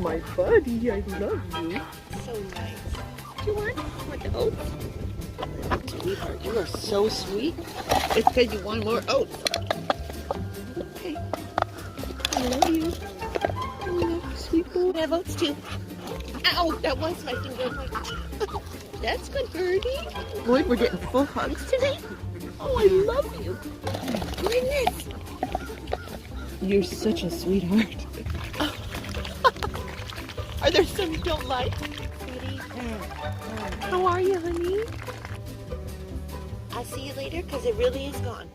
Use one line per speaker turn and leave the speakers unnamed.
my buddy. I love you.
So nice.
Do you want the oats?
Sweetheart, you are so sweet. It's because you want more oats.
Okay. I love you. I love you, sweet boy.
I have oats too. Ow, that was my finger. That's good, birdie.
Floyd, we're getting full hugs today. Oh, I love you.
Goodness.
You're such a sweetheart.
Are there some you don't like? Sweetie.
How are you, honey?
I'll see you later because it really is gone.